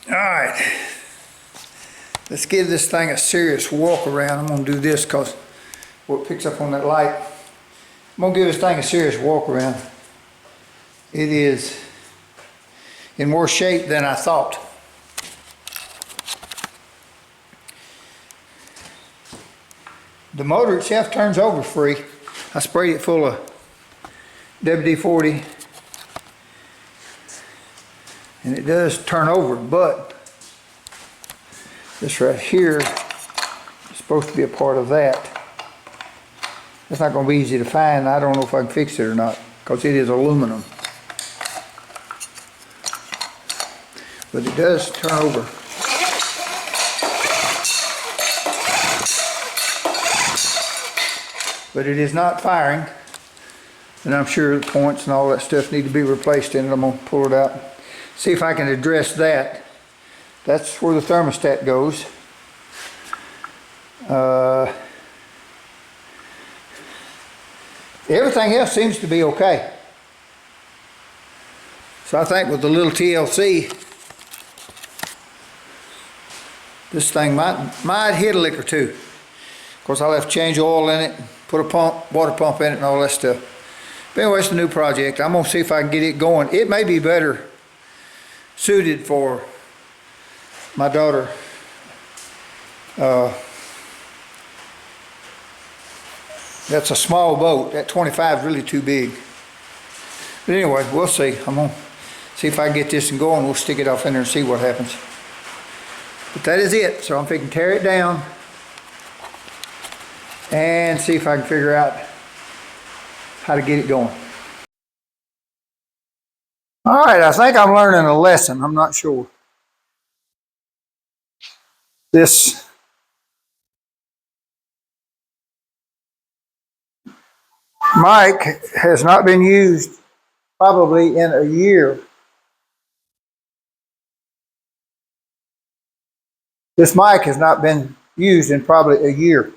All right, let's give this thing a serious walk around. I'm gonna do this because it picks up on that light. I'm gonna give this thing a serious walk around. It is in worse shape than I thought. The motor itself turns over free. I sprayed it full of WD-40 and it does turn over, but this right here is supposed to be a part of that. It's not going to be easy to find. I don't know if I can fix it or not because it is aluminum. But it does turn over. But it is not firing. And I'm sure the points and all that stuff need to be replaced in it. I'm going to pull it out. See if I can address that. That's where the thermostat goes. Everything else seems to be okay. So I think with the little TLC, this thing might hit a lick or two. Of course, I'll have to change oil in it, put a water pump in it and all that stuff. But anyway, it's a new project. I'm gonna see if I can get it going. It may be better suited for my daughter. That's a small boat. That 25 is really too big. But anyway, we'll see. I'm gonna see if I can get this and going. We'll stick it off in there and see what happens. But that is it. So I'm thinking tear it down and see if I can figure out how to get it going. All right, I think I'm learning a lesson. I'm not sure. This mic has not been used probably in a year. This mic has not been used in probably a year.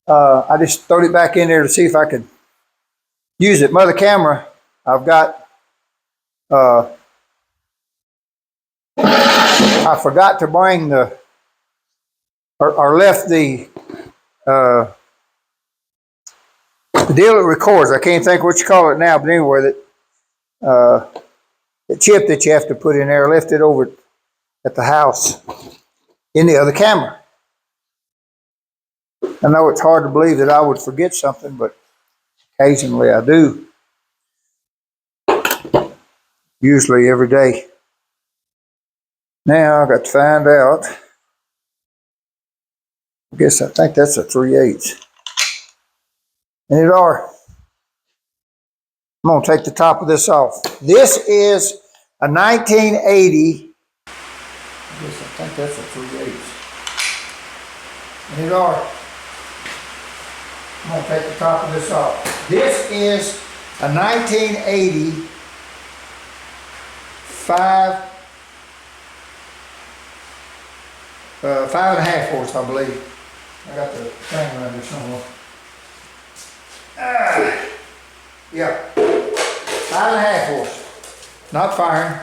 I just throwed it back in there to see if I could use it. My other camera, I've got, I forgot to bring the, or left the deal that records. I can't think what you call it now, but anyway, the chip that you have to put in there, I left it over at the house in the other camera. I know it's hard to believe that I would forget something, but occasionally I do. Usually every day. Now I've got to find out. I think that's a 3/8. And it are. I'm going to take the top of this off. This is a 1980. I think that's a 3/8. And it are. I'm going to take the top of this off. This is a 1980 5.5 horse, I believe. I got the thing around there somewhere. Yeah, 5.5 horse. Not firing.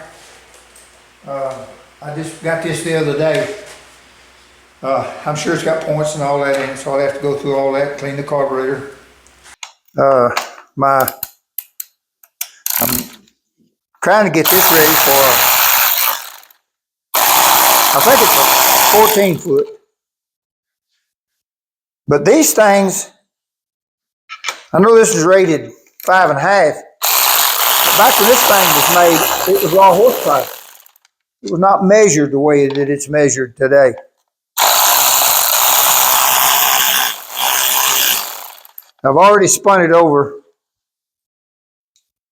I just got this the other day. I'm sure it's got points and all that in it, so I'll have to go through all that, clean the carburetor. I'm trying to get this ready for, I think it's a 14 foot. But these things, I know this is rated 5.5. Back when this thing was made, it was raw horsepower. It was not measured the way that it's measured today. I've already spun it over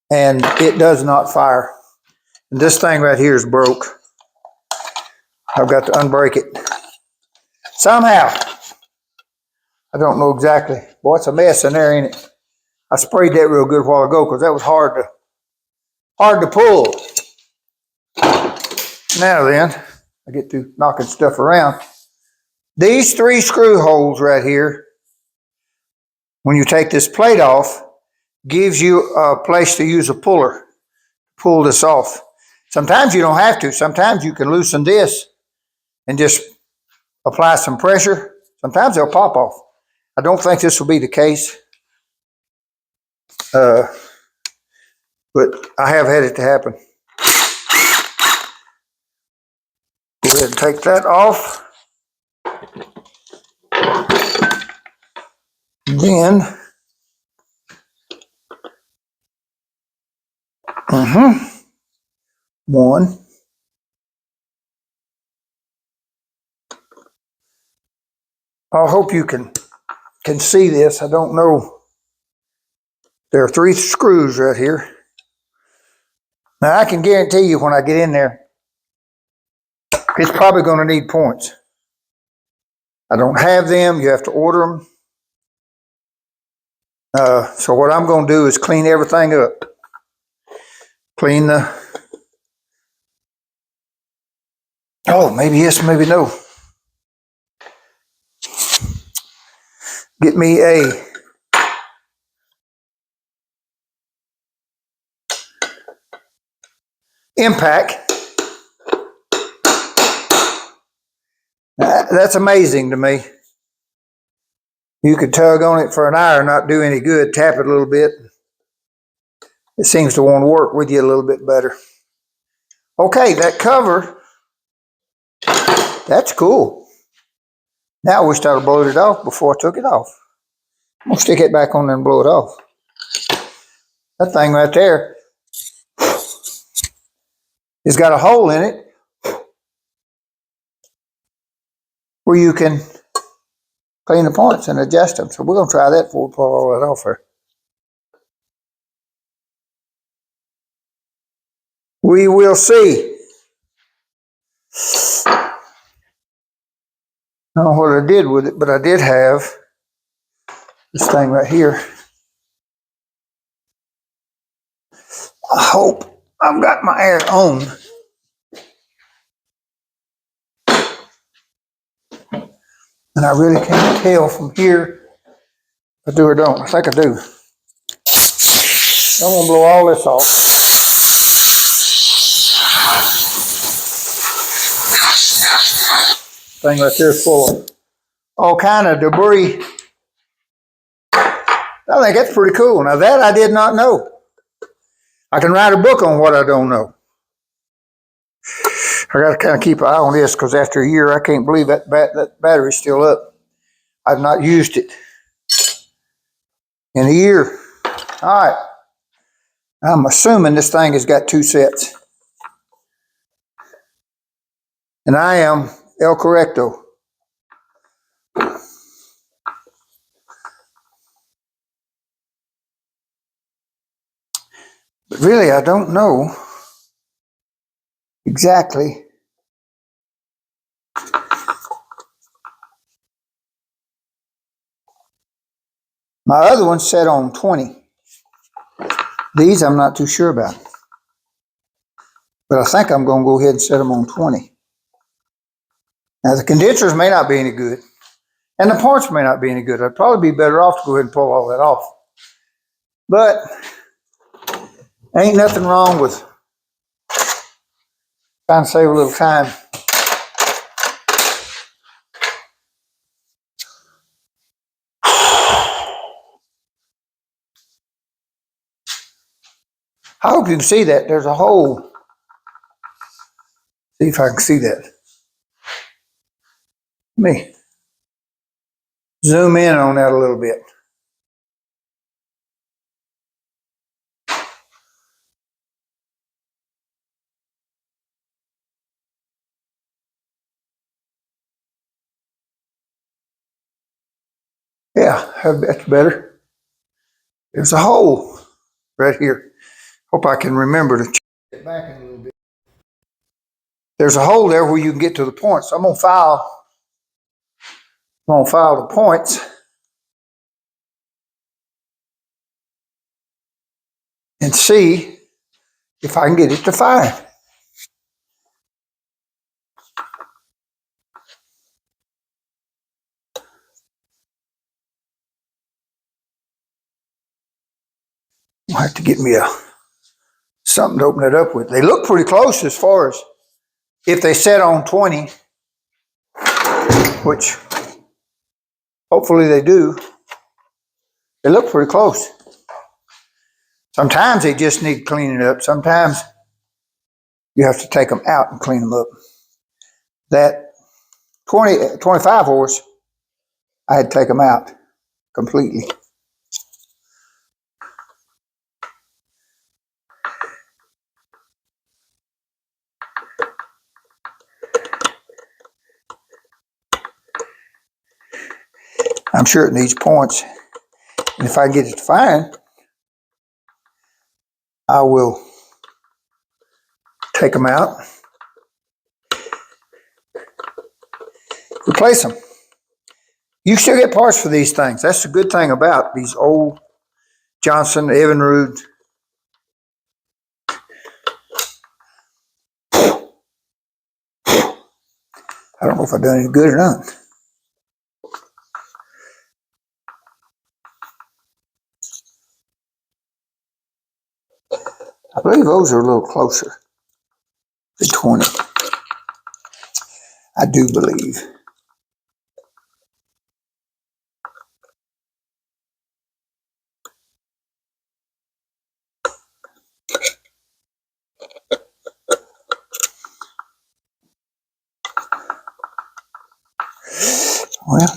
and it does not fire. And this thing right here is broke. I've got to unbreak it. Somehow. I don't know exactly. Boy, it's a mess in there, ain't it? I sprayed that real good a while ago because that was hard to pull. Now then, I get to knocking stuff around. These 3 screw holes right here, when you take this plate off, gives you a place to use a puller. Pull this off. Sometimes you don't have to. Sometimes you can loosen this and just apply some pressure. Sometimes they'll pop off. I don't think this will be the case. But I have had it to happen. Go ahead and take that off. Then, one. I hope you can see this. I don't know. There are 3 screws right here. Now I can guarantee you when I get in there, it's probably going to need points. I don't have them. You have to order them. So what I'm going to do is clean everything up. Clean the... Oh, maybe yes, maybe no. Get me a impact. That's amazing to me. You could tug on it for an hour and not do any good. Tap it a little bit. It seems to want to work with you a little bit better. Okay, that cover, that's cool. Now I wish I'd have blown it off before I took it off. I'm going to stick it back on there and blow it off. That thing right there has got a hole in it where you can clean the points and adjust them. So we're going to try that before we pull all that off here. We will see. I don't know what I did with it, but I did have this thing right here. I hope I've got my air on. And I really can't tell from here if I do or don't. I think I do. I'm going to blow all this off. Thing right there is full of all kind of debris. I think that's pretty cool. Now that I did not know. I can write a book on what I don't know. I got to kind of keep an eye on this because after a year, I can't believe that battery's still up. I've not used it in a year. All right. I'm assuming this thing has got 2 sets. And I am El Correcto. But really, I don't know exactly my other one's set on 20. These I'm not too sure about. But I think I'm going to go ahead and set them on 20. Now the condensers may not be any good. And the parts may not be any good. I'd probably be better off to go ahead and pull all that off. But ain't nothing wrong with trying to save a little time. I hope you can see that. There's a hole. See if I can see that. Let me zoom in on that a little bit. Yeah, that's better. There's a hole right here. Hope I can remember to check it back in a little bit. There's a hole there where you can get to the points. I'm gonna file the points. And see if I can get it to fire. I'll have to get me a something to open it up with. They look pretty close as far as if they set on 20, which hopefully they do. They look pretty close. Sometimes they just need cleaning up. Sometimes you have to take them out and clean them up. That 25 horse, I had to take them out completely. I'm sure it needs points. And if I get it fine, I will take them out, replace them. You still get parts for these things. That's the good thing about these old Johnson, Evinrude. I don't know if I've done any good or not. I believe those are a little closer than 20. I do believe. Well,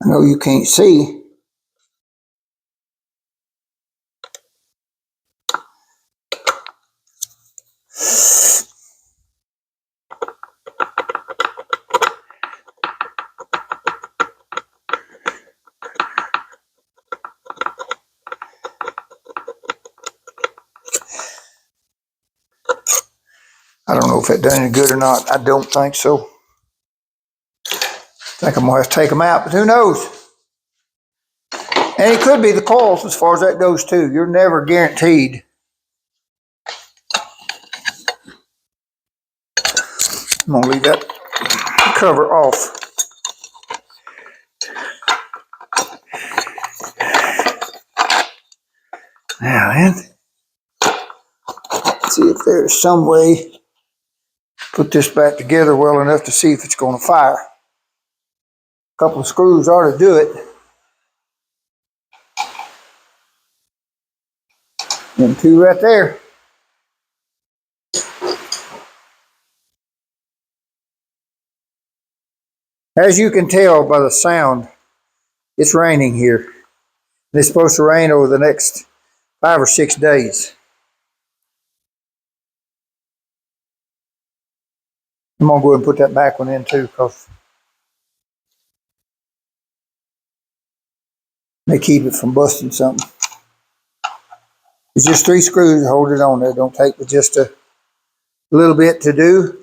I know you can't see. I don't know if it done any good or not. I don't think so. I think I'm gonna have to take them out, but who knows? And it could be the coils as far as that goes too. You're never guaranteed. I'm gonna leave that cover off. Now then, let's see if there's some way to put this back together well enough to see if it's gonna fire. A couple of screws ought to do it. And two right there. As you can tell by the sound, it's raining here. It's supposed to rain over the next 5 or 6 days. I'm gonna go ahead and put that back one in too, because they keep it from busting something. It's just 3 screws to hold it on there. Don't take but just a little bit to do.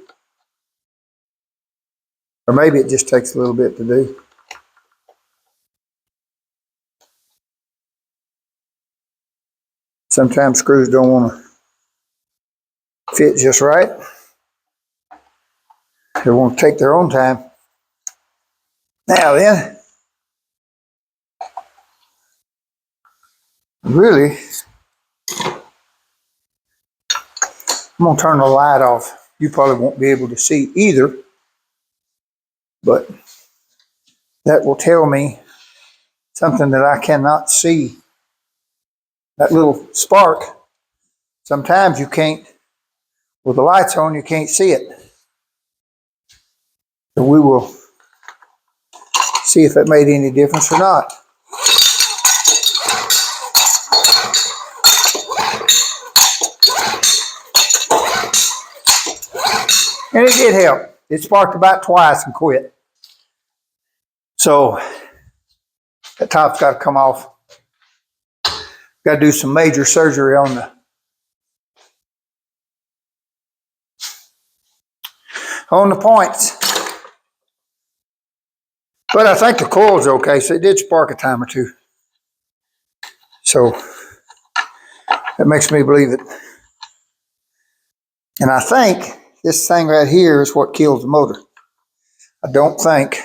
Or maybe it just takes a little bit to do. Sometimes screws don't want to fit just right. They want to take their own time. Now then, really, I'm going to turn the light off. You probably won't be able to see either, but that will tell me something that I cannot see. That little spark, sometimes you can't, with the lights on, you can't see it. So we will see if it made any difference or not. And it did help. It sparked about twice and quit. So that top's got to come off. Got to do some major surgery on the points. But I think the coil's okay, so it did spark a time or two. So that makes me believe it. And I think this thing right here is what kills the motor. I don't think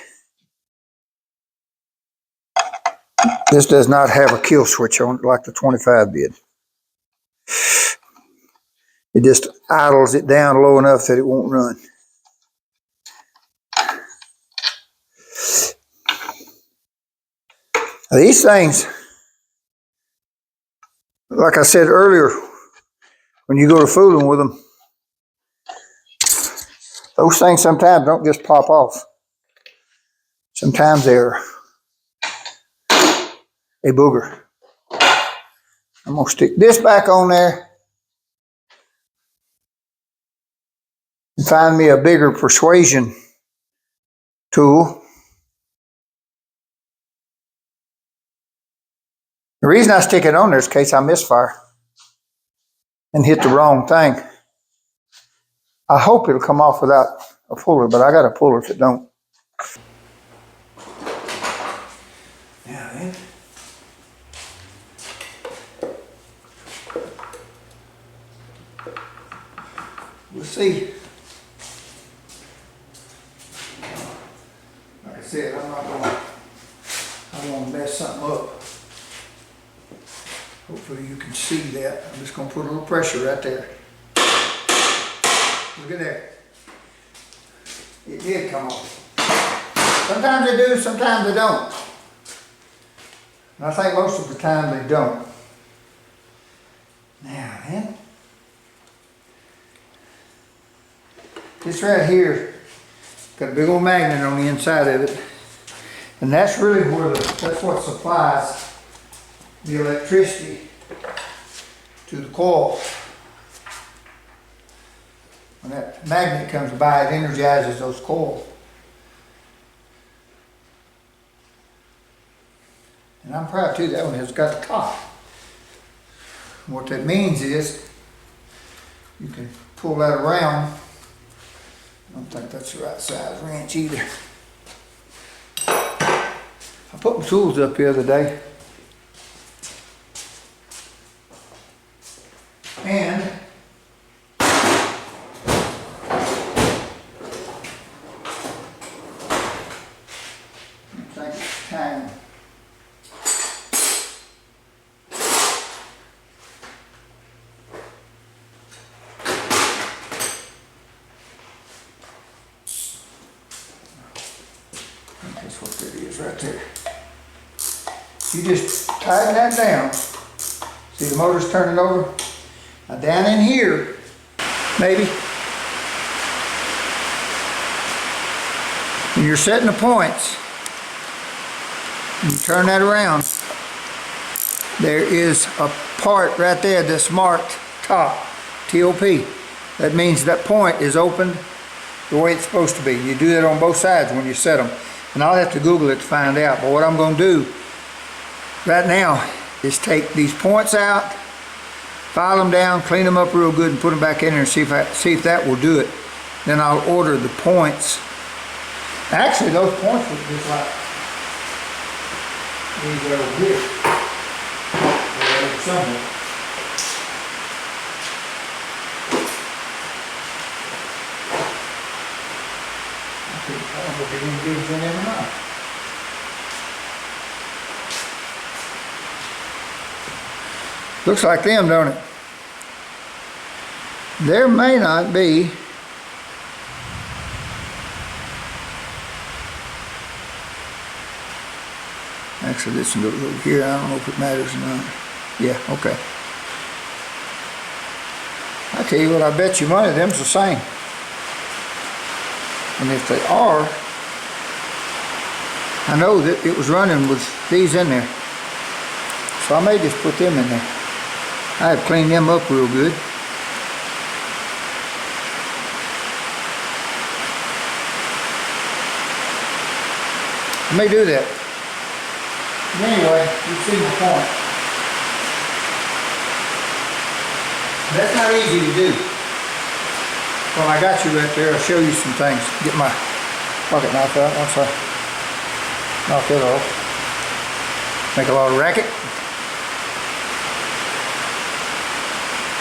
this does not have a kill switch on it like the 25 did. It just idles it down low enough that it won't run. Now these things, like I said earlier, when you go to fooling with them, those things sometimes don't just pop off. Sometimes they're a booger. I'm going to stick this back on there and find me a bigger persuasion tool. The reason I stick it on there is in case I misfire and hit the wrong thing. I hope it'll come off without a puller, but I got a puller if it don't. Now then. We'll see. Like I said, I don't want to mess something up. Hopefully you can see that. I'm just going to put a little pressure right there. Look at that. It did come off. Sometimes they do, sometimes they don't. And I think most of the time they don't. Now then. This right here got a big old magnet on the inside of it. And that's really that's what supplies the electricity to the coil. When that magnet comes by, it energizes those coils. And I'm proud too, that one has got the top. What that means is you can pull that around. I don't think that's the right size wrench either. I put my tools up the other day. And I think it's time. That's what that is right there. You just tighten that down. See the motor's turning over? Now down in here, maybe, when you're setting the points, you turn that around, there is a part right there that's marked top, TOP. That means that point is opened the way it's supposed to be. You do that on both sides when you set them. And I'll have to Google it to find out. But what I'm going to do right now is take these points out, file them down, clean them up real good, and put them back in there and see if that will do it. Then I'll order the points. Actually, those points look just like these over here. They're over somewhere. I don't know if they're going to give us any or not. Looks like them, don't it? There may not be. Actually, this one goes over here. I don't know if it matters or not. Yeah, okay. I tell you what, I bet you money them's the same. And if they are, I know that it was running with these in there. So I may just put them in there. I have cleaned them up real good. I may do that. But anyway, you see my point. That's not easy to do. Well, I got you right there. I'll show you some things. Get my pocket knife out once I knock it off. Make a lot of racket.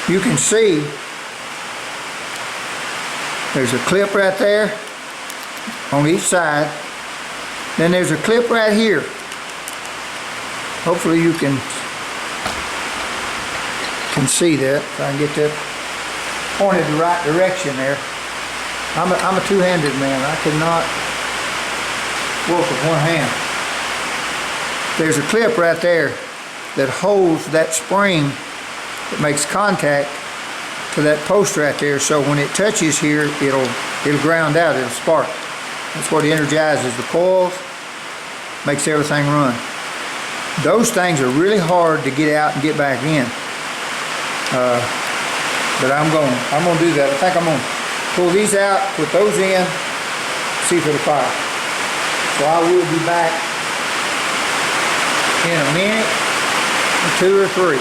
You can see there's a clip right there on each side. Then there's a clip right here. Hopefully you can see that. If I can get that pointed the right direction there. I'm a two-handed man. I cannot work with one hand. There's a clip right there that holds that spring that makes contact to that post right there, so when it touches here, it'll ground out, it'll spark. That's what energizes the coils, makes everything run. Those things are really hard to get out and get back in. But I'm gonna do that. I think I'm gonna pull these out, put those in, see if it'll fire. So I will be back in a minute, or two or three.